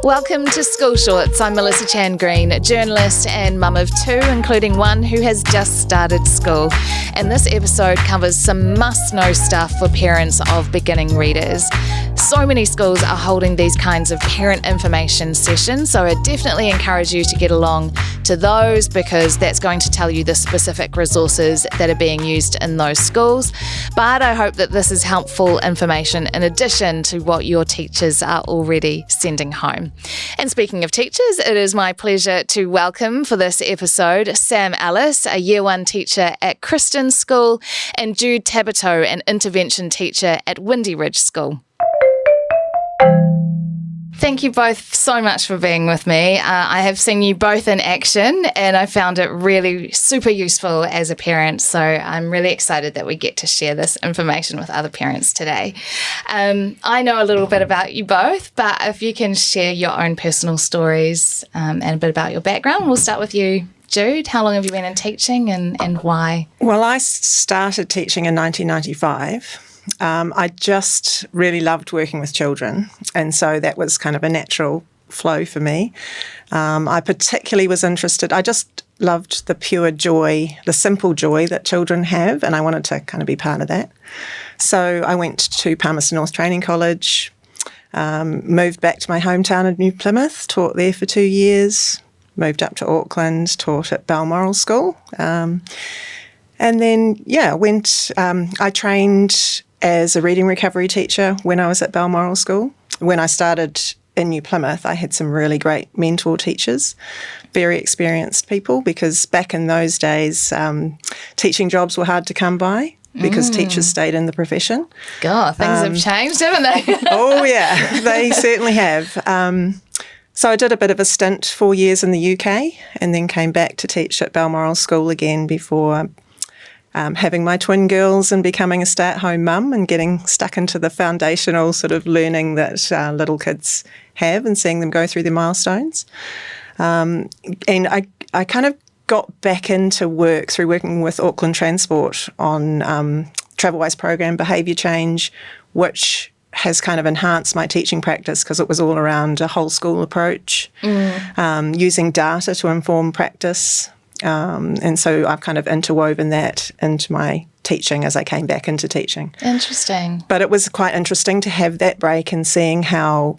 Welcome to School Shorts. I'm Melissa Chan-Green, journalist and mum of two, including one who has just started school. And this episode covers some must-know stuff for parents of beginning readers. So many schools are holding these kinds of parent information sessions, so I definitely encourage you to get along to those because that's going to tell you the specific resources that are being used in those schools. But I hope that this is helpful information in addition to what your teachers are already sending home. And speaking of teachers, it is my pleasure to welcome for this episode Sam Allis, a Year 1 teacher at Kristen School, and Jude Tabuteau, an intervention teacher at Windy Ridge School. Thank you both so much for being with me. I have seen you both in action and I found it really super useful as a parent. So I'm really excited that we get to share this information with other parents today. I know a little bit about you both, but if you can share your own personal stories and a bit about your background, we'll start with you, Jude. How long have you been in teaching and why? Well, I started teaching in 1995. I just really loved working with children, and so that was kind of a natural flow for me. I particularly was interested, I just loved the pure joy, the simple joy that children have, and I wanted to kind of be part of that. So I went to Palmerston North Training College, moved back to my hometown of New Plymouth, taught there for 2 years, moved up to Auckland, taught at Balmoral School, and then, I trained as a reading recovery teacher when I was at Balmoral School. When I started in New Plymouth, I had some really great mentor teachers, very experienced people, because back in those days, teaching jobs were hard to come by because teachers stayed in the profession. God, things have changed, haven't they? Oh, yeah, they certainly have. So I did a bit of a stint, 4 years in the UK, and then came back to teach at Balmoral School again before having my twin girls and becoming a stay-at-home mum and getting stuck into the foundational sort of learning that little kids have and seeing them go through their milestones. And I kind of got back into work through working with Auckland Transport on TravelWise program behaviour change, which has kind of enhanced my teaching practice because it was all around a whole school approach, using data to inform practice. And so I've kind of interwoven that into my teaching as I came back into teaching. Interesting. But it was quite interesting to have that break and seeing how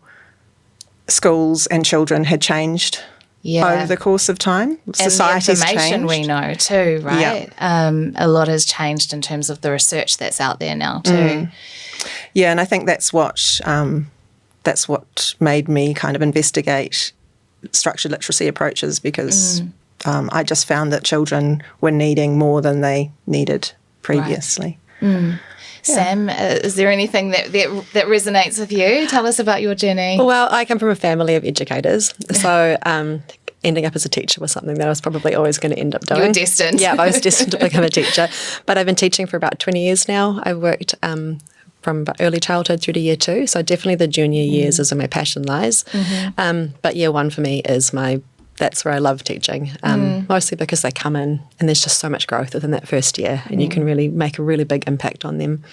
schools and children had changed over the course of time. Society's changed. And the information we know too, right? Yeah. A lot has changed in terms of the research that's out there now too. Yeah, and I think that's what made me kind of investigate structured literacy approaches because I just found that children were needing more than they needed previously. Right. Sam, is there anything that resonates with you? Tell us about your journey. Well, I come from a family of educators, so ending up as a teacher was something that I was probably always going to end up doing. You were destined. Yeah, I was destined to become a teacher. But I've been teaching for about 20 years now. I've worked from early childhood through to year 2, so definitely the junior years is where my passion lies. But year 1 for me is that's where I love teaching, mostly because they come in and there's just so much growth within that first year and you can really make a really big impact on them.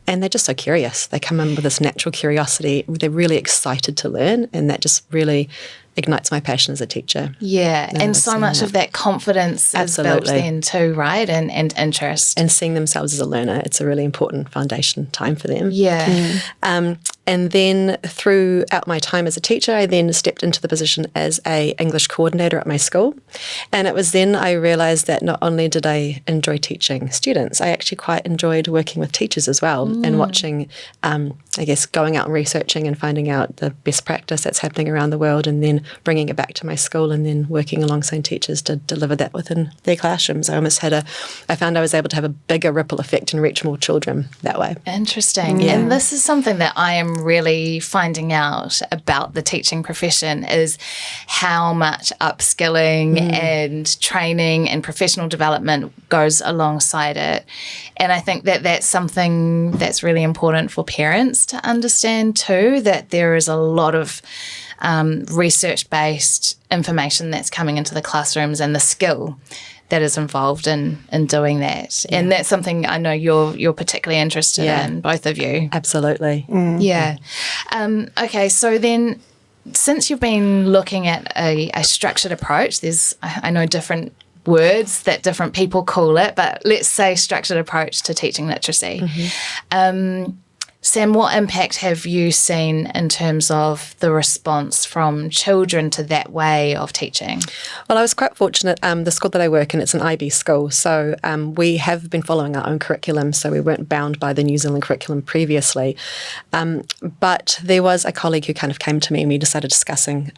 And they're just so curious. They come in with this natural curiosity. They're really excited to learn and that just really ignites my passion as a teacher. Yeah, and so much of that confidence is built then too, right? And interest. And seeing themselves as a learner, it's a really important foundation time for them. Yeah. And then throughout my time as a teacher, I then stepped into the position as a English coordinator at my school. And it was then I realised that not only did I enjoy teaching students, I actually quite enjoyed working with teachers as well and watching, going out and researching and finding out the best practice that's happening around the world and then bringing it back to my school and then working alongside teachers to deliver that within their classrooms. I found I was able to have a bigger ripple effect and reach more children that way. Interesting. Yeah. And this is something that I am really finding out about the teaching profession is how much upskilling and training and professional development goes alongside it. And I think that that's something that's really important for parents to understand too, that there is a lot of research-based information that's coming into the classrooms and the skill that is involved in doing that. Yeah. And that's something I know you're particularly interested in, both of you. Absolutely. Yeah. Okay, so then since you've been looking at a structured approach, I know different words that different people call it, but let's say structured approach to teaching literacy. Sam, what impact have you seen in terms of the response from children to that way of teaching? Well, I was quite fortunate. The school that I work in, it's an IB school, so we have been following our own curriculum, so we weren't bound by the New Zealand curriculum previously. But there was a colleague who kind of came to me and we decided discussing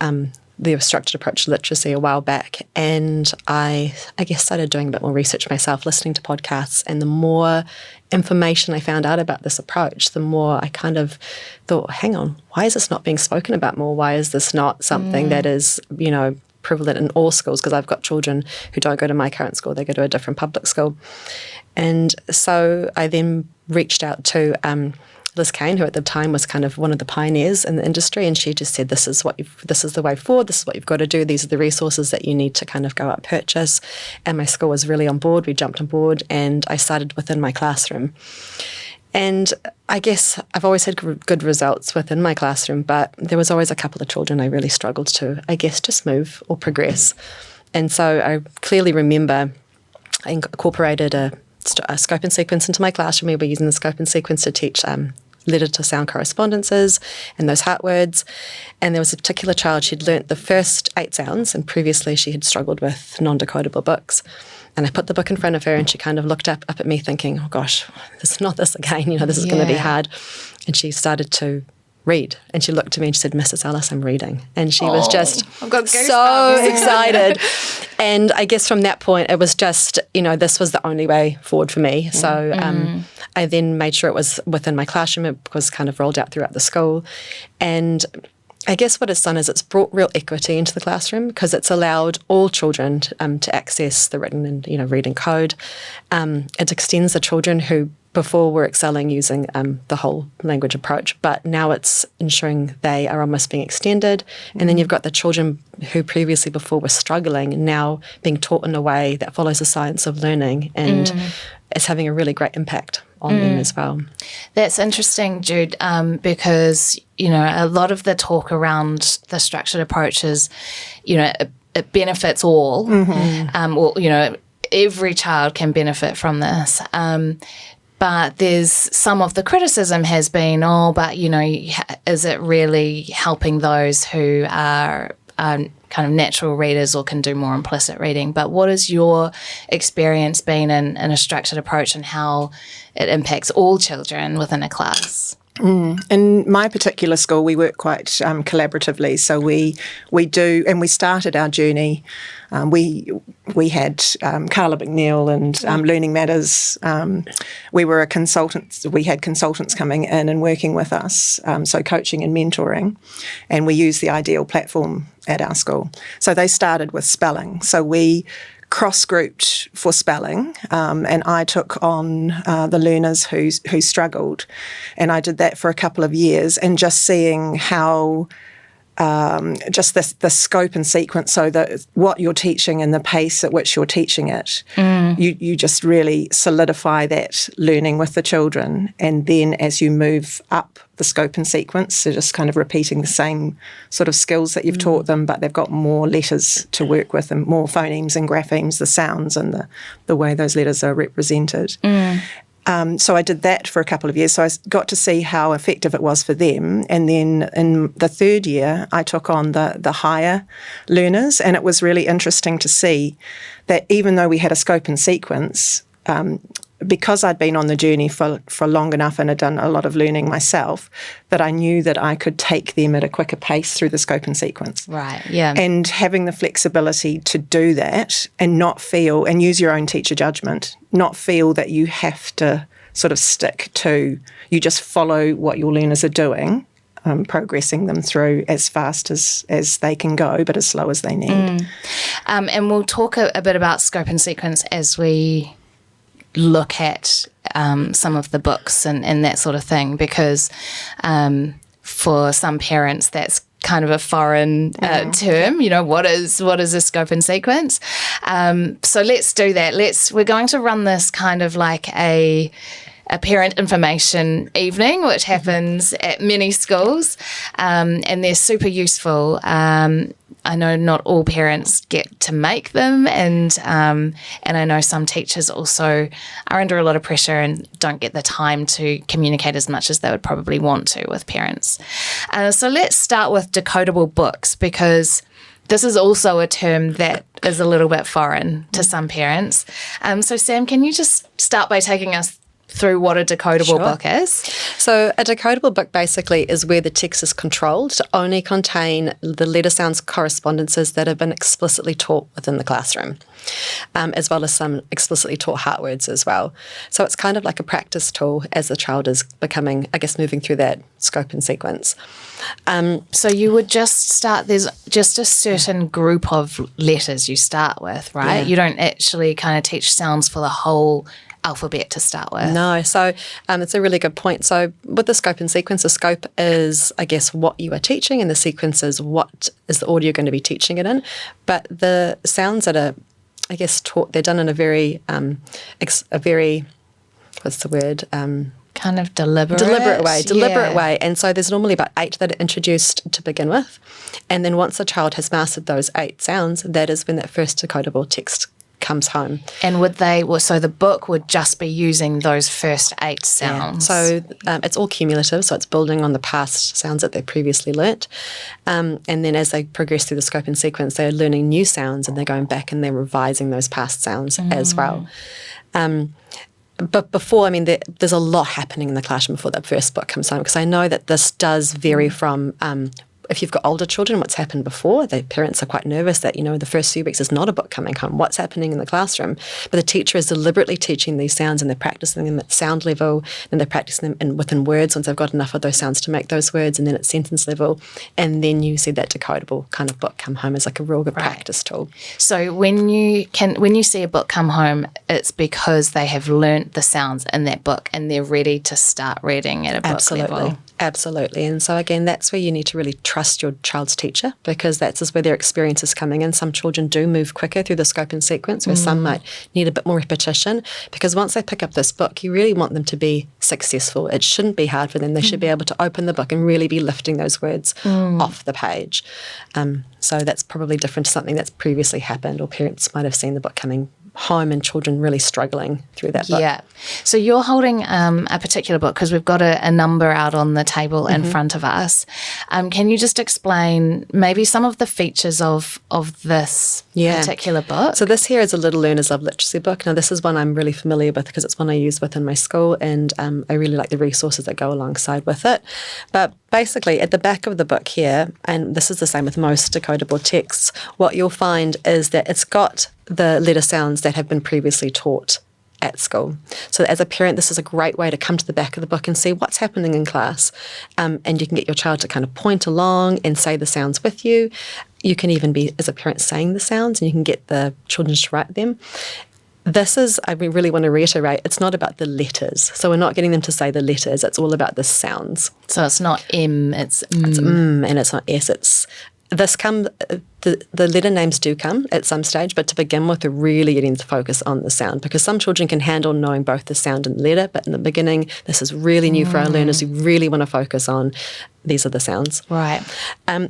the structured approach to literacy a while back, and I guess started doing a bit more research myself, listening to podcasts, and the more information I found out about this approach, the more I kind of thought, hang on, why is this not being spoken about more? Why is this not something that is, prevalent in all schools? Because I've got children who don't go to my current school, they go to a different public school. And so I then reached out to Liz Kane, who at the time was kind of one of the pioneers in the industry, and she just said, this is the way forward, this is what you've got to do, these are the resources that you need to kind of go out and purchase. And my school was really on board, we jumped on board, and I started within my classroom. And I guess I've always had good results within my classroom, but there was always a couple of children I really struggled to, I guess, just move or progress. And so I clearly remember I incorporated a scope and sequence into my classroom. We were using the scope and sequence to teach letter to sound correspondences and those heart words. And there was a particular child, she'd learnt the first 8 sounds, and previously she had struggled with non-decodable books. And I put the book in front of her and she kind of looked up at me thinking, oh gosh, this is not this again, this is going to be hard. And she started to read, and she looked at me and she said, Mrs. Allis, I'm reading. And she was just I've got so excited. And I guess from that point, it was just, this was the only way forward for me. So I then made sure it was within my classroom. It was kind of rolled out throughout the school. And I guess what it's done is it's brought real equity into the classroom, because it's allowed all children to access the written and reading code. It extends the children who before were excelling using the whole language approach, but now it's ensuring they are almost being extended. And then you've got the children who previously before were struggling, now being taught in a way that follows the science of learning, and it's having a really great impact on them as well. That's interesting, Jude, because, a lot of the talk around the structured approaches, it benefits all. Every child can benefit from this. But there's some of the criticism has been, is it really helping those who are kind of natural readers or can do more implicit reading? But what has your experience been in a structured approach and how it impacts all children within a class? In my particular school, we work quite collaboratively. So we do, and we started our journey. We had Carla McNeil and Learning Matters. We were a consultant. We had consultants coming in and working with us, so coaching and mentoring. And we use the Ideal platform at our school. So they started with spelling. So we cross-grouped for spelling, and I took on the learners who struggled, and I did that for a couple of years, and just seeing how just the scope and sequence, so that what you're teaching and the pace at which you're teaching it, you just really solidify that learning with the children, and then as you move up the scope and sequence, so just kind of repeating the same sort of skills that you've taught them, but they've got more letters to work with and more phonemes and graphemes, the sounds and the way those letters are represented. So I did that for a couple of years. So I got to see how effective it was for them. And then in the third year, I took on the higher learners. And it was really interesting to see that even though we had a scope and sequence, because I'd been on the journey for long enough and had done a lot of learning myself, that I knew that I could take them at a quicker pace through the scope and sequence. Right, yeah. And having the flexibility to do that and not feel, and use your own teacher judgment, not feel that you have to sort of stick to, you just follow what your learners are doing, progressing them through as fast as they can go, but as slow as they need. And we'll talk a bit about scope and sequence as we look at some of the books and that sort of thing, because for some parents that's kind of a foreign term. What is a scope and sequence? So let's do that. We're going to run this kind of like a a parent information evening, which happens at many schools, and they're super useful. I know not all parents get to make them, and I know some teachers also are under a lot of pressure and don't get the time to communicate as much as they would probably want to with parents. So let's start with decodable books, because this is also a term that is a little bit foreign to some parents. So Sam, can you just start by taking us through what a decodable book is? So a decodable book basically is where the text is controlled to only contain the letter sounds correspondences that have been explicitly taught within the classroom, as well as some explicitly taught heart words as well. So it's kind of like a practice tool as the child is becoming, I guess, moving through that scope and sequence. So you would just start, there's just a certain group of letters you start with, right? Yeah. You don't actually kind of teach sounds for the whole alphabet to start with. No, so it's a really good point. So with the scope and sequence, the scope is, I guess, what you are teaching, and the sequence is what is the order you're going to be teaching it in. But the sounds that are, I guess, taught, they're done in a very, what's the word? Kind of deliberate way. And so there's normally about 8 that are introduced to begin with. And then once the child has mastered those 8 sounds, that is when that first decodable text comes home. And so the book would just be using those first 8 sounds. Yeah. So it's all cumulative, so it's building on the past sounds that they previously learnt. And then as they progress through the scope and sequence, they're learning new sounds and they're going back and they're revising those past sounds as well. But before, I mean, there's a lot happening in the classroom before that first book comes home, because I know that this does vary from if you've got older children, what's happened before. The parents are quite nervous that, the first few weeks there's not a book coming home. What's happening in the classroom? But the teacher is deliberately teaching these sounds, and they're practicing them at sound level, and they're practicing them within words once they've got enough of those sounds to make those words, and then at sentence level. And then you see that decodable kind of book come home as like a real good practice tool. So when you see a book come home, it's because they have learnt the sounds in that book and they're ready to start reading at a book level. Absolutely. And so again, that's where you need to really trust your child's teacher, because that's where their experience is coming in. Some children do move quicker through the scope and sequence, where some might need a bit more repetition, because once they pick up this book, you really want them to be successful. It shouldn't be hard for them. They should be able to open the book and really be lifting those words off the page. So that's probably different to something that's previously happened, or parents might have seen the book coming home and children really struggling through that book. Yeah. So you're holding a particular book, because we've got a number out on the table in front of us. Can you just explain maybe some of the features of this particular book? So this here is a Little Learners Love Literacy book. Now this is one I'm really familiar with, because it's one I use within my school, and I really like the resources that go alongside with it. But basically at the back of the book here, and this is the same with most decodable texts, what you'll find is that it's got the letter sounds that have been previously taught at school. So as a parent, this is a great way to come to the back of the book and see what's happening in class. And you can get your child to kind of point along and say the sounds with you. You can even be, as a parent, saying the sounds, and you can get the children to write them. This is, I really want to reiterate, it's not about the letters. So we're not getting them to say the letters. It's all about the sounds. So it's not M, it's M. It's and it's not S. It's the letter names do come at some stage, but to begin with, we're really getting to focus on the sound, because some children can handle knowing both the sound and the letter, but in the beginning, this is really new for our learners who really want to focus on these are the sounds. Right.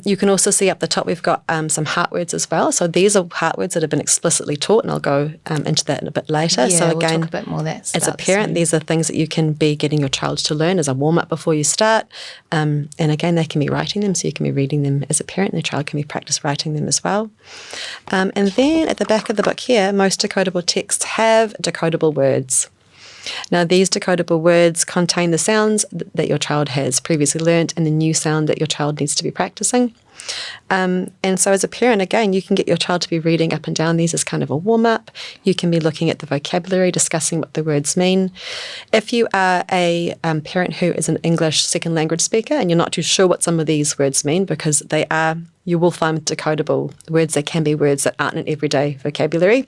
You can also see up the top we've got some heart words as well. So these are heart words that have been explicitly taught, and I'll go into that in a bit later. Yeah, so we'll again, talk a bit more that as a parent, these are things that you can be getting your child to learn as a warm-up before you start. And again, they can be writing them, so you can be reading them as a parent, and the child can be practice writing them as well. And then at the back of the book here, most decodable texts have decodable words. Now, these decodable words contain the sounds that your child has previously learnt and the new sound that your child needs to be practicing. And so as a parent, again, you can get your child to be reading up and down these as kind of a warm-up. You can be looking at the vocabulary, discussing what the words mean. If you are a parent who is an English second language speaker and you're not too sure what some of these words mean, because they are, you will find decodable words. They can be words that aren't in everyday vocabulary.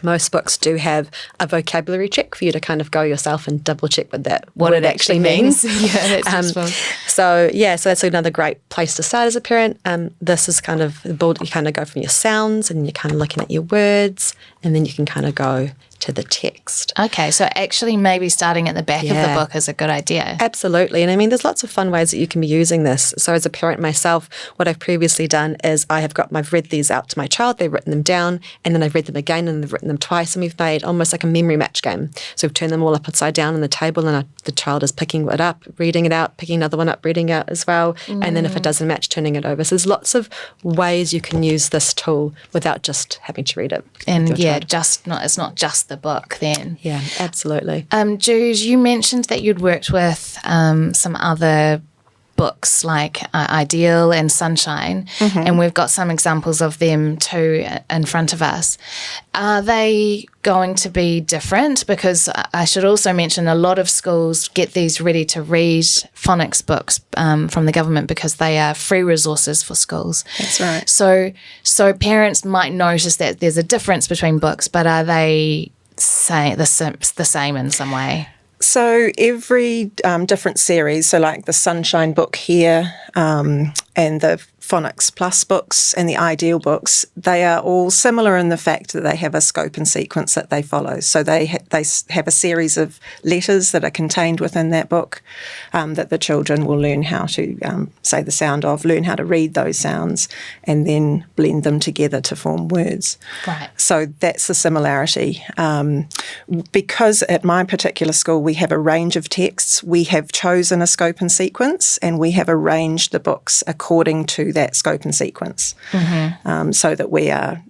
Most books do have a vocabulary check for you to kind of go yourself and double check what it actually means. Yeah, that's useful. So that's another great place to start as a parent. This is kind of the build. You kind of go from your sounds and you're kind of looking at your words, and then you can kind of go to the text. Okay, so actually maybe starting at the back of the book is a good idea. Absolutely. And I mean, there's lots of fun ways that you can be using this. So as a parent myself, what I've previously done is I've read these out to my child, they've written them down, and then I've read them again and they've written them twice, and we've made almost like a memory match game. So we've turned them all upside down on the table, and the child is picking it up, reading it out, picking another one up, reading it out as well. And then if it doesn't match, turning it over. So there's lots of ways you can use this tool without just having to read it. And it's not just the book then. Yeah, absolutely. Jude, you mentioned that you'd worked with some other books like Ideal and Sunshine, and we've got some examples of them too in front of us. Are they going to be different? Because I should also mention a lot of schools get these ready-to-read phonics books from the government because they are free resources for schools. That's right. So parents might notice that there's a difference between books, but are they the same in some way? So every different series, so like the Sunshine book here and the Phonics Plus books and the Ideal books, they are all similar in the fact that they have a scope and sequence that they follow. So they have a series of letters that are contained within that book that the children will learn how to say the sound of, learn how to read those sounds, and then blend them together to form words. Right. So that's the similarity. Because at my particular school we have a range of texts, we have chosen a scope and sequence, and we have arranged the books according to that scope and sequence, so that we are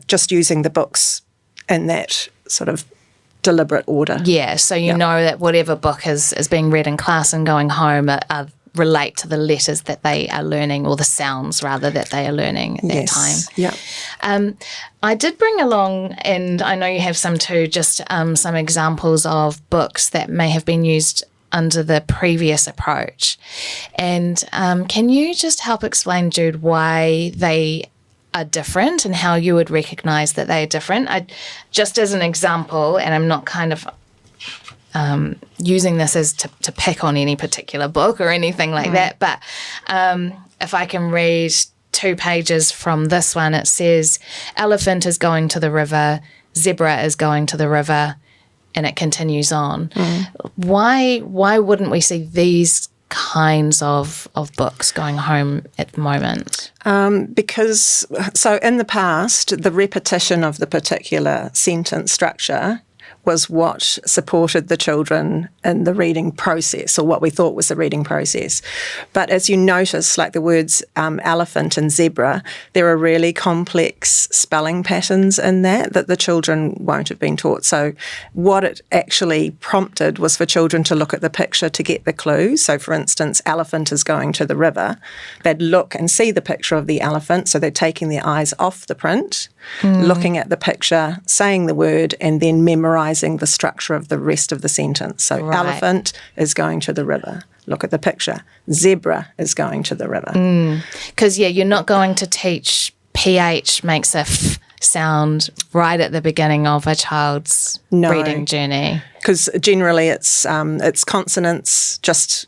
just using the books in that sort of deliberate order. Yeah, so you know that whatever book is being read in class and going home relate to the letters that they are learning, or the sounds rather that they are learning at that time. Yeah. I did bring along, and I know you have some too, just some examples of books that may have been used under the previous approach. And can you just help explain, Jude, why they are different and how you would recognise that they are different? Just as an example, and I'm not kind of using this as to pick on any particular book or anything like that, but if I can read 2 pages from this one, it says, elephant is going to the river, zebra is going to the river, and it continues on. Why wouldn't we see these kinds of books going home at the moment? Because in the past, the repetition of the particular sentence structure was what supported the children in the reading process, or what we thought was the reading process. But as you notice, like the words elephant and zebra, there are really complex spelling patterns in that the children won't have been taught. So what it actually prompted was for children to look at the picture to get the clue. So for instance, elephant is going to the river. They'd look and see the picture of the elephant, so they're taking their eyes off the print, looking at the picture, saying the word, and then memorising the structure of the rest of the sentence. So elephant is going to the river. Look at the picture. Zebra is going to the river. Because, you're not going to teach PH makes a F sound right at the beginning of a child's reading journey. Because generally it's consonants, just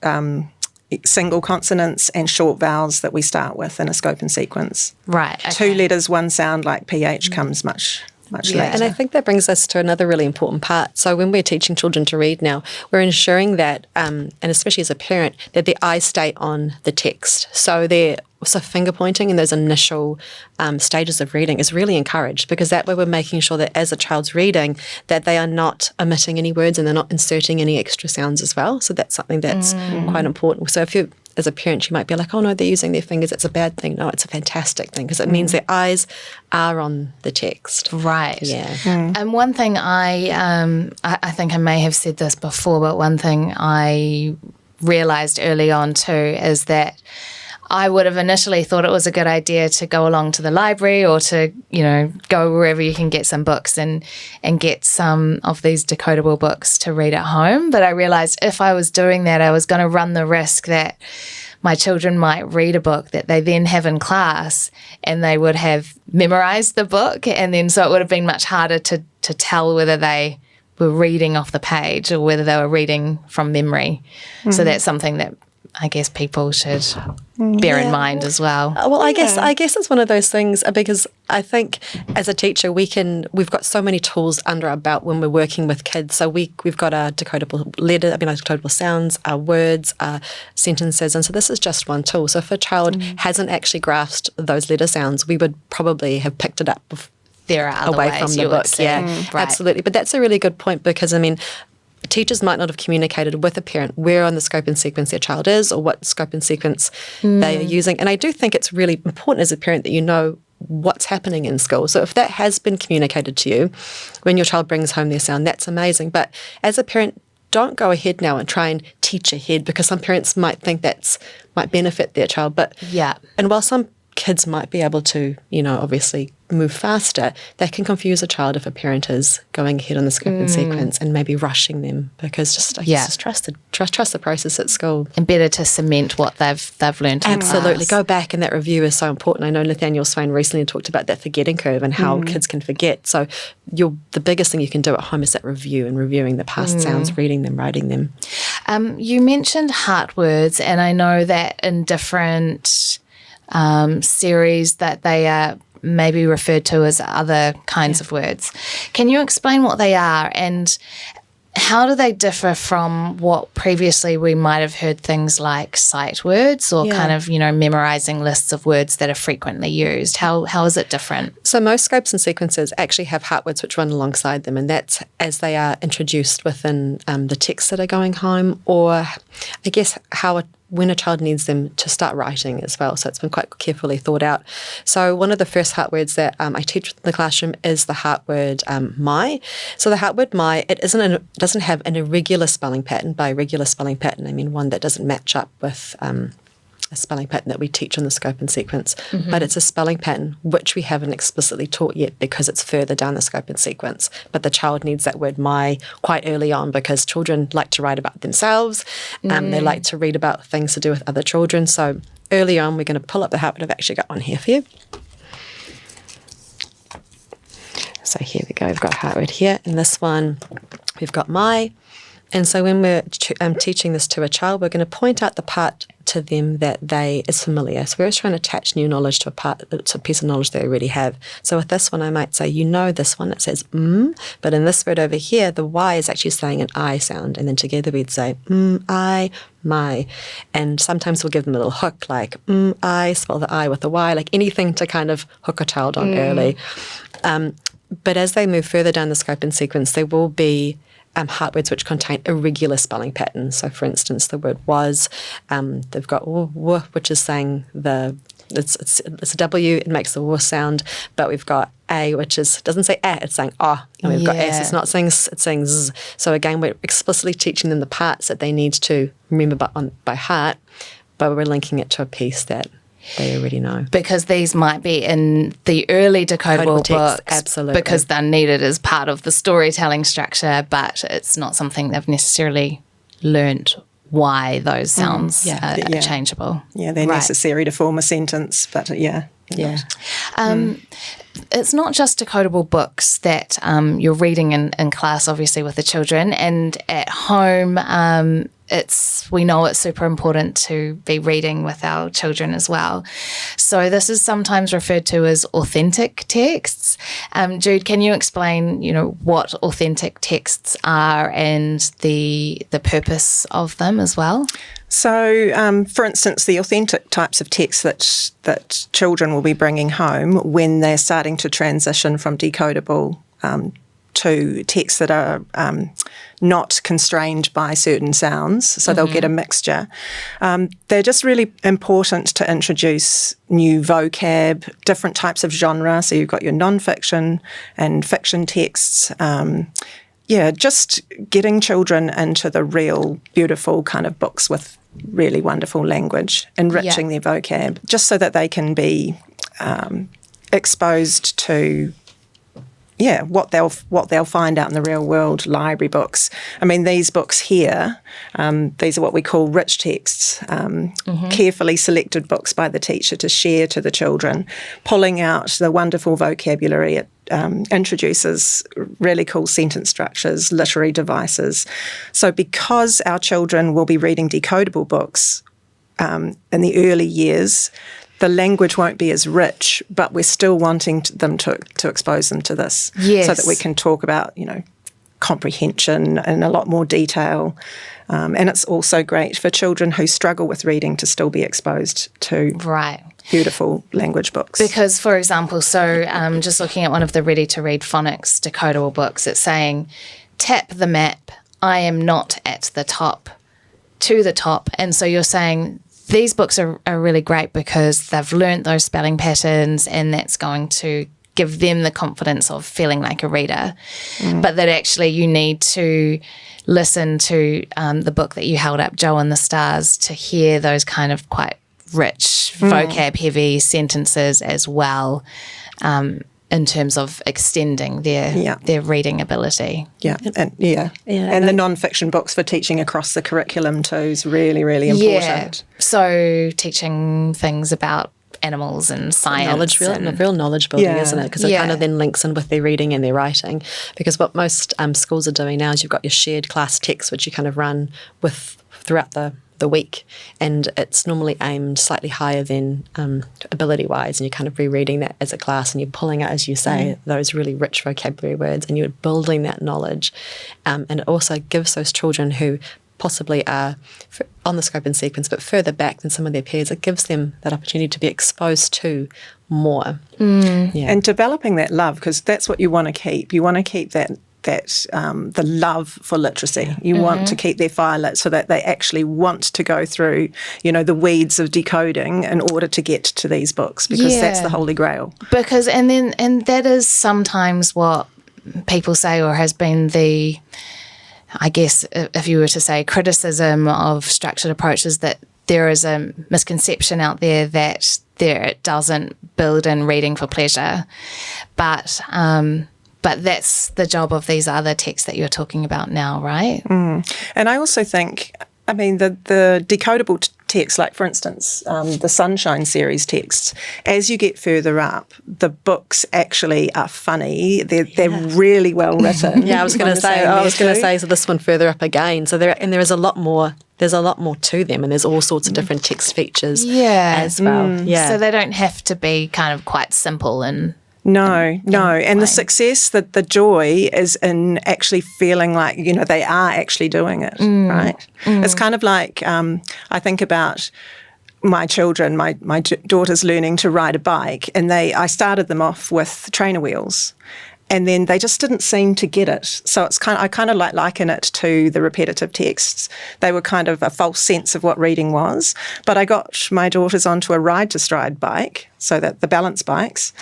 single consonants and short vowels that we start with in a scope and sequence. Right. Okay. 2 letters, 1 sound, like PH comes much later. And I think that brings us to another really important part. So when we're teaching children to read now, we're ensuring that, and especially as a parent, that their eyes stay on the text. So finger pointing in those initial stages of reading is really encouraged, because that way we're making sure that as a child's reading that they are not omitting any words and they're not inserting any extra sounds as well. So that's something that's quite important. So if you, as a parent, you might be like, oh no, they're using their fingers, it's a bad thing. No, it's a fantastic thing, because it means their eyes are on the text. Right. Yeah. And one thing I think I may have said this before, but one thing I realised early on too is that I would have initially thought it was a good idea to go along to the library, or to, go wherever you can get some books and get some of these decodable books to read at home. But I realised if I was doing that, I was going to run the risk that my children might read a book that they then have in class, and they would have memorised the book, and then so it would have been much harder to tell whether they were reading off the page or whether they were reading from memory. So that's something that I guess people should bear in mind as well. Well, I guess it's one of those things because I think as a teacher we've got so many tools under our belt when we're working with kids. So we've got our decodable decodable sounds, our words, our sentences, and so this is just one tool. So if a child hasn't actually grasped those letter sounds, we would probably have picked it up there are other away ways from the you would book. say. Yeah, Right. absolutely. But that's a really good point because teachers might not have communicated with a parent where on the scope and sequence their child is or what scope and sequence they are using. And I do think it's really important as a parent that you know what's happening in school. So if that has been communicated to you when your child brings home their sound, that's amazing. But as a parent, don't go ahead now and try and teach ahead because some parents might think might benefit their child. But and while some kids might be able to, obviously move faster, that can confuse a child if a parent is going ahead on the scope and sequence and maybe rushing them because just trust the process at school. And better to cement what they've learned. Absolutely. Go back, and that review is so important. I know Nathaniel Swain recently talked about that forgetting curve and how kids can forget. So the biggest thing you can do at home is that review and reviewing the past sounds, reading them, writing them. You mentioned heart words, and I know that in different series that they are maybe referred to as other kinds of words. Can you explain what they are and how do they differ from what previously we might have heard things like sight words or kind of, memorizing lists of words that are frequently used? How is it different? So most scopes and sequences actually have heart words which run alongside them, and that's as they are introduced within the texts that are going home, or I guess when a child needs them to start writing as well. So it's been quite carefully thought out. So one of the first heart words that I teach in the classroom is the heart word my. So the heart word my, it doesn't have an irregular spelling pattern. By irregular spelling pattern, I mean one that doesn't match up with a spelling pattern that we teach on the scope and sequence, but it's a spelling pattern which we haven't explicitly taught yet because it's further down the scope and sequence. But the child needs that word my quite early on because children like to write about themselves. They like to read about things to do with other children. So early on, we're going to pull up the heart word. I've actually got one here for you. So here we go. We've got heart word here. And this one, we've got my. And so when we're teaching this to a child, we're going to point out the part to them that is familiar. So we're always trying to attach new knowledge to a piece of knowledge they already have. So with this one, I might say, this one, it says but in this word over here, the Y is actually saying an I sound. And then together we'd say I, my. And sometimes we'll give them a little hook like I, spell the I with the Y, like anything to kind of hook a child on early. But as they move further down the scope and sequence, there will be heart words which contain irregular spelling patterns. So, for instance, the word was, they've got w, which is saying it's a W, it makes the w sound, but we've got a, which doesn't say a, it's saying ah, and we've got s, it's not saying s, it's saying z. So again, we're explicitly teaching them the parts that they need to remember by heart, but we're linking it to a piece that they already know. Because these might be in the early decodable books. Absolutely. Because they're needed as part of the storytelling structure, but it's not something they've necessarily learnt why those sounds are changeable. Yeah, they're necessary to form a sentence, but It's not just decodable books that you're reading in class, obviously, with the children, and at home we know it's super important to be reading with our children as well. So this is sometimes referred to as authentic texts. Jude, can you explain, what authentic texts are and the purpose of them as well? So, for instance, the authentic types of texts that children will be bringing home when they're starting to transition from decodable to texts that are not constrained by certain sounds, so they'll get a mixture. They're just really important to introduce new vocab, different types of genre. So you've got your non-fiction and fiction texts. Just getting children into the real beautiful kind of books with really wonderful language, enriching their vocab, just so that they can be exposed to what they'll find out in the real world, library books. I mean, these books here, these are what we call rich texts, carefully selected books by the teacher to share to the children, pulling out the wonderful vocabulary. It introduces really cool sentence structures, literary devices. So because our children will be reading decodable books, in the early years, the language won't be as rich, but we're still wanting them to expose them to this, so that we can talk about, comprehension in a lot more detail. And it's also great for children who struggle with reading to still be exposed to beautiful language books. Because, for example, just looking at one of the ready-to-read phonics decodable books, it's saying, tap the map, I am not at the top, to the top. And so you're saying these books are really great because they've learnt those spelling patterns, and that's going to give them the confidence of feeling like a reader. But that actually you need to listen to the book that you held up, Joe and the Stars, to hear those kind of quite rich, vocab-heavy sentences as well, in terms of extending their reading ability. And the non-fiction books for teaching across the curriculum too is really, really important. So teaching things about animals and science. Real knowledge building, isn't it? Because it kind of then links in with their reading and their writing. Because what most schools are doing now is you've got your shared class text, which you kind of run with throughout the week, and it's normally aimed slightly higher than ability-wise, and you're kind of rereading that as a class, and you're pulling out, as you say, those really rich vocabulary words, and you're building that knowledge. And it also gives those children who possibly are on the scope and sequence but further back than some of their peers, it gives them that opportunity to be exposed to more. And developing that love, because that's what you want to keep. You want to keep that the love for literacy. You want to keep their fire lit so that they actually want to go through, the weeds of decoding in order to get to these books, because that's the holy grail. Because and that is sometimes what people say, or has been the, I guess, if you were to say, criticism of structured approaches, that there is a misconception out there that it doesn't build in reading for pleasure. But that's the job of these other texts that you're talking about now, right? And I also think, the decodable texts, like, for instance, the Sunshine series texts, as you get further up, the books actually are funny. They're really well written. I was going to say, so this one further up again. So there is a lot more. There's a lot more to them, and there's all sorts of different text features as well. So they don't have to be kind of quite simple and... No. And the success, the joy is in actually feeling like, they are actually doing it, right? It's kind of like, I think about my children, my daughter's learning to ride a bike, and I started them off with trainer wheels. And then they just didn't seem to get it. So I kind of liken it to the repetitive texts. They were kind of a false sense of what reading was. But I got my daughters onto a ride to stride bike, so that the balance bikes,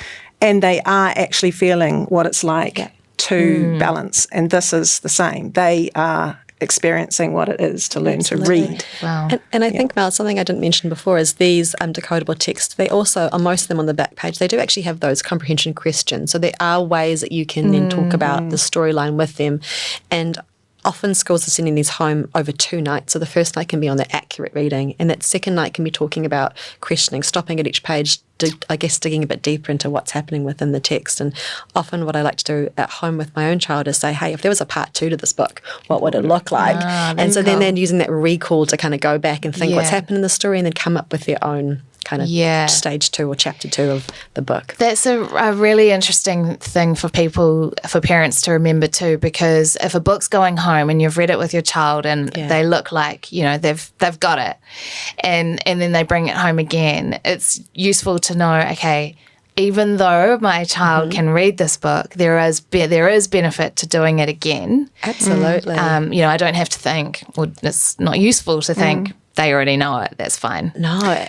and they are actually feeling what it's like to balance. And this is the same. They are experiencing what it is to learn to read. Wow. And I think, Mel, something I didn't mention before is these decodable texts, they also, on most of them on the back page, they do actually have those comprehension questions. So there are ways that you can then talk about the storyline with them. And often schools are sending these home over 2 nights. So the first night can be on the accurate reading, and that second night can be talking about questioning, stopping at each page, digging a bit deeper into what's happening within the text. And often what I like to do at home with my own child is say, hey, if there was a part 2 to this book, what would it look like? And so then they're using that recall to kind of go back and think what's happened in the story, and then come up with their own kind of stage 2 or chapter 2 of the book. That's a really interesting thing for parents to remember too, because if a book's going home and you've read it with your child and they look like, they've got it, and then they bring it home again, it's useful to know, okay, even though my child can read this book, there is benefit to doing it again. Absolutely. I don't have to think, well, it's not useful to think, they already know it, that's fine. No,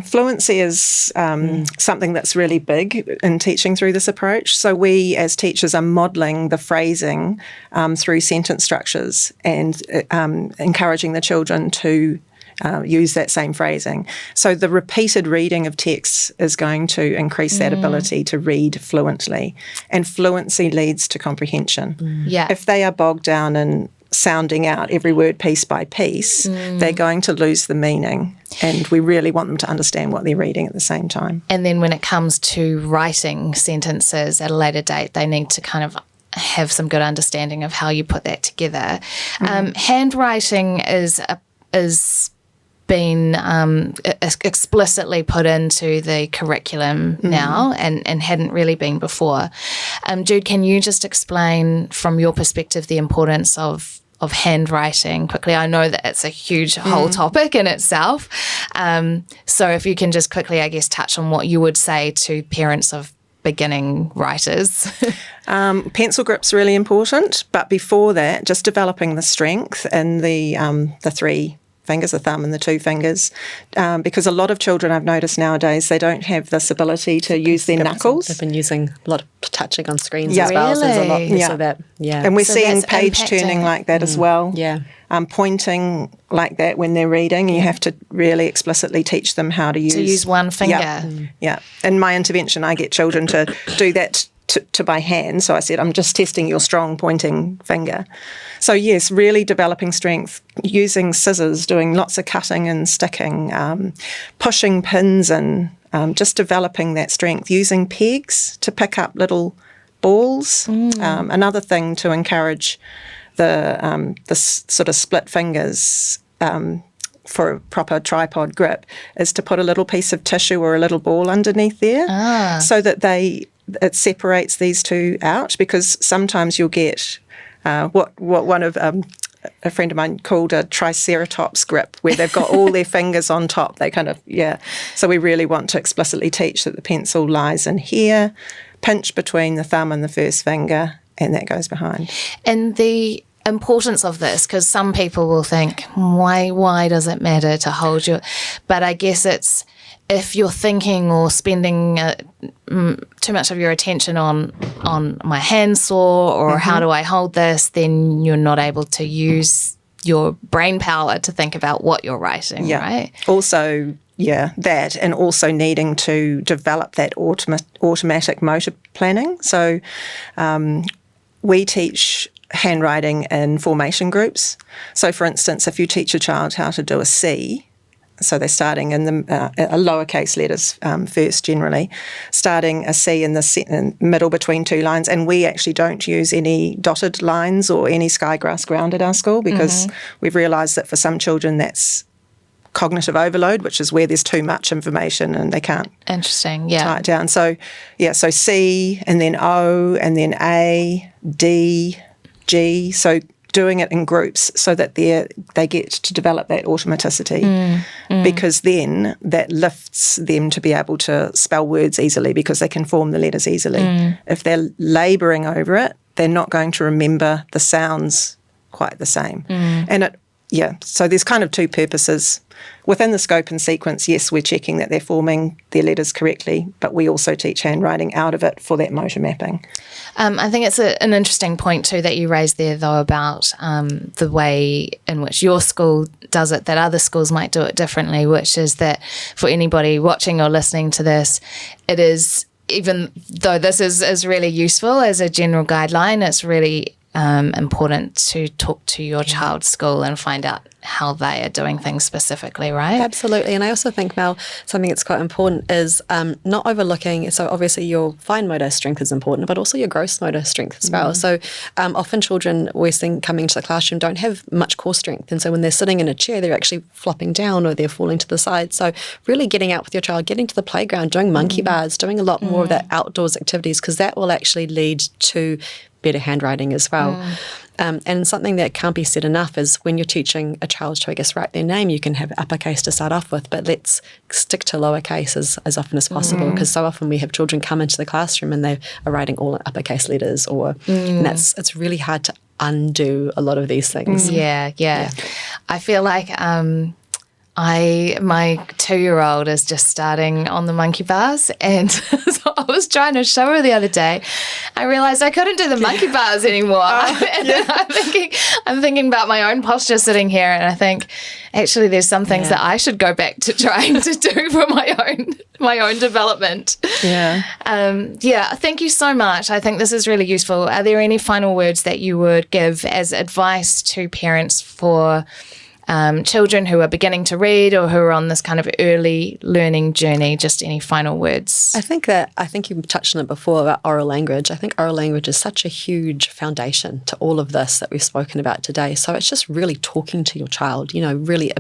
fluency is something that's really big in teaching through this approach. So we as teachers are modelling the phrasing through sentence structures, and encouraging the children to use that same phrasing. So the repeated reading of texts is going to increase that ability to read fluently, and fluency leads to comprehension. If they are bogged down in sounding out every word piece by piece, they're going to lose the meaning, and we really want them to understand what they're reading at the same time. And then when it comes to writing sentences at a later date, they need to kind of have some good understanding of how you put that together. Handwriting is been explicitly put into the curriculum now and hadn't really been before. Jude, can you just explain from your perspective the importance of handwriting quickly? I know that it's a huge whole topic in itself. So if you can just quickly, I guess, touch on what you would say to parents of beginning writers. Pencil grip's really important, but before that, just developing the strength in the 3 fingers, the thumb and the 2 fingers, because a lot of children I've noticed nowadays, they don't have this ability to use their knuckles. They've been using a lot of touching on screens Yeah. as well. So there's a lot Really? of that. Yeah. And we're So seeing that's page turning impacting. like that as well. Yeah. Pointing like that when they're reading. You have to really explicitly teach them how to use one finger. Yeah. In my intervention, I get children to do that to by hand. So I said, I'm just testing your strong pointing finger. So yes, really developing strength, using scissors, doing lots of cutting and sticking, pushing pins and just developing that strength, using pegs to pick up little balls. Another thing to encourage the sort of split fingers for a proper tripod grip is to put a little piece of tissue or a little ball underneath there so that it separates these two out, because sometimes you'll get what one of a friend of mine called a triceratops grip, where they've got all their fingers on top. They kind of, So we really want to explicitly teach that the pencil lies in here, pinch between the thumb and the first finger, and that goes behind. And the importance of this, because some people will think, why does it matter to hold your... But I guess it's, if you're thinking or spending too much of your attention on my handsaw or how do I hold this, then you're not able to use your brain power to think about what you're writing, right? Also, that, and also needing to develop that automatic motor planning. So we teach handwriting in formation groups. So for instance, if you teach a child how to do a C, so they're starting in the lowercase letters first generally, starting a C in the middle between 2 lines, and we actually don't use any dotted lines or any skygrass ground at our school, because we've realised that for some children that's cognitive overload, which is where there's too much information and they can't tie it down. So so C and then O and then A, D, G, so doing it in groups so that they get to develop that automaticity, because then that lifts them to be able to spell words easily, because they can form the letters easily. If they're labouring over it, they're not going to remember the sounds quite the same. And so there's kind of 2 purposes. Within the scope and sequence, yes, we're checking that they're forming their letters correctly, but we also teach handwriting out of it for that motor mapping. I think it's an interesting point too that you raised there, though, about the way in which your school does it, that other schools might do it differently, which is that for anybody watching or listening to this, it is, even though this is really useful as a general guideline, it's really important to talk to your child's school and find out how they are doing things specifically, right? Absolutely. And I also think, Mel, something that's quite important is not overlooking, so obviously your fine motor strength is important, but also your gross motor strength as well. So often children we're seeing coming to the classroom don't have much core strength. And so when they're sitting in a chair, they're actually flopping down or they're falling to the side. So really getting out with your child, getting to the playground, doing monkey bars, doing a lot more of that outdoors activities, because that will actually lead to better handwriting as well. And something that can't be said enough is when you're teaching a child to, I guess, write their name, you can have uppercase to start off with, but let's stick to lowercase as often as possible, because so often we have children come into the classroom and they are writing all uppercase letters, and it's really hard to undo a lot of these things. Yeah. I feel like my 2-year-old is just starting on the monkey bars, and so I was trying to show her the other day. I realised I couldn't do the monkey bars anymore, then I'm thinking about my own posture sitting here, and I think actually there's some things that I should go back to trying to do for my own development. Thank you so much. I think this is really useful. Are there any final words that you would give as advice to parents for children who are beginning to read or who are on this kind of early learning journey? Just any final words? I think you touched on it before about oral language. I think oral language is such a huge foundation to all of this that we've spoken about today. So it's just really talking to your child, really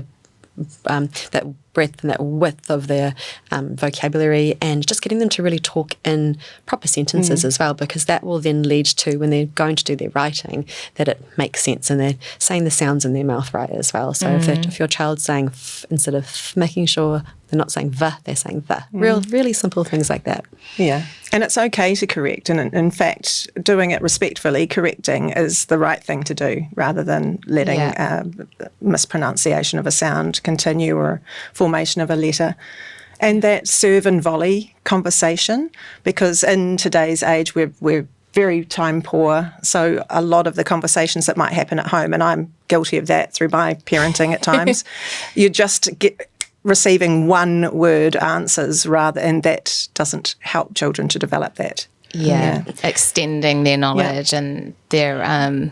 that breadth and that width of their vocabulary, and just getting them to really talk in proper sentences as well, because that will then lead to, when they're going to do their writing, that it makes sense and they're saying the sounds in their mouth right as well. So if your child's saying f instead of f, making sure they're not saying the, they're saying the. Really simple things like that. Yeah. And it's okay to correct. And in fact, doing it respectfully, correcting is the right thing to do, rather than letting mispronunciation of a sound continue or formation of a letter. And that serve and volley conversation, because in today's age we're very time poor. So a lot of the conversations that might happen at home, and I'm guilty of that through my parenting at times, you just receiving one word answers and that doesn't help children to develop that. Extending their knowledge and their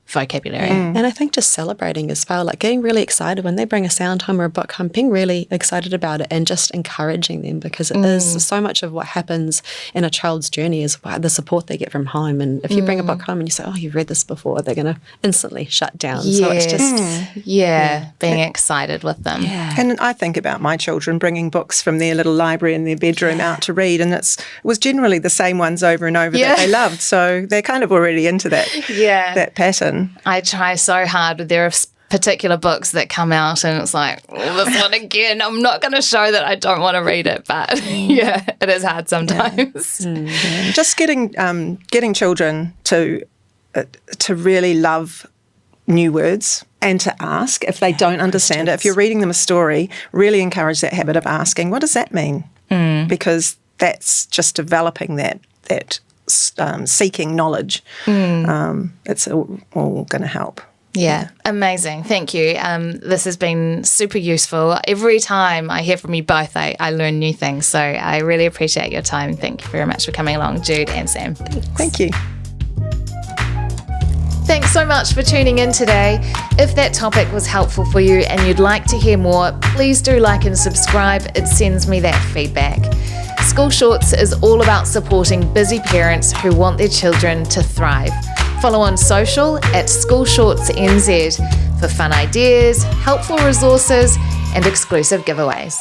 vocabulary. And I think just celebrating as well, like getting really excited when they bring a sound home or a book home, being really excited about it and just encouraging them, because it is so much of what happens in a child's journey is the support they get from home. And if you bring a book home and you say, oh, you've read this before, they're going to instantly shut down. So it's just being excited with them. And I think about my children bringing books from their little library in their bedroom out to read, and it was generally the same ones over and over that they loved. So they're kind of already into that pattern. I try so hard, but there are particular books that come out and it's like, oh, this one again. I'm not going to show that I don't want to read it, but it is hard sometimes. Just getting children to really love new words and to ask if they don't understand it. If you're reading them a story, really encourage that habit of asking, what does that mean? Because that's just developing that seeking knowledge. It's all going to help. Yeah, amazing. Thank you. This has been super useful. Every time I hear from you both, I learn new things. So I really appreciate your time. Thank you very much for coming along, Jude and Sam. Thank you. Thanks so much for tuning in today. If that topic was helpful for you and you'd like to hear more, please do like and subscribe. It sends me that feedback. School Shorts is all about supporting busy parents who want their children to thrive. Follow on social at School Shorts NZ for fun ideas, helpful resources, and exclusive giveaways.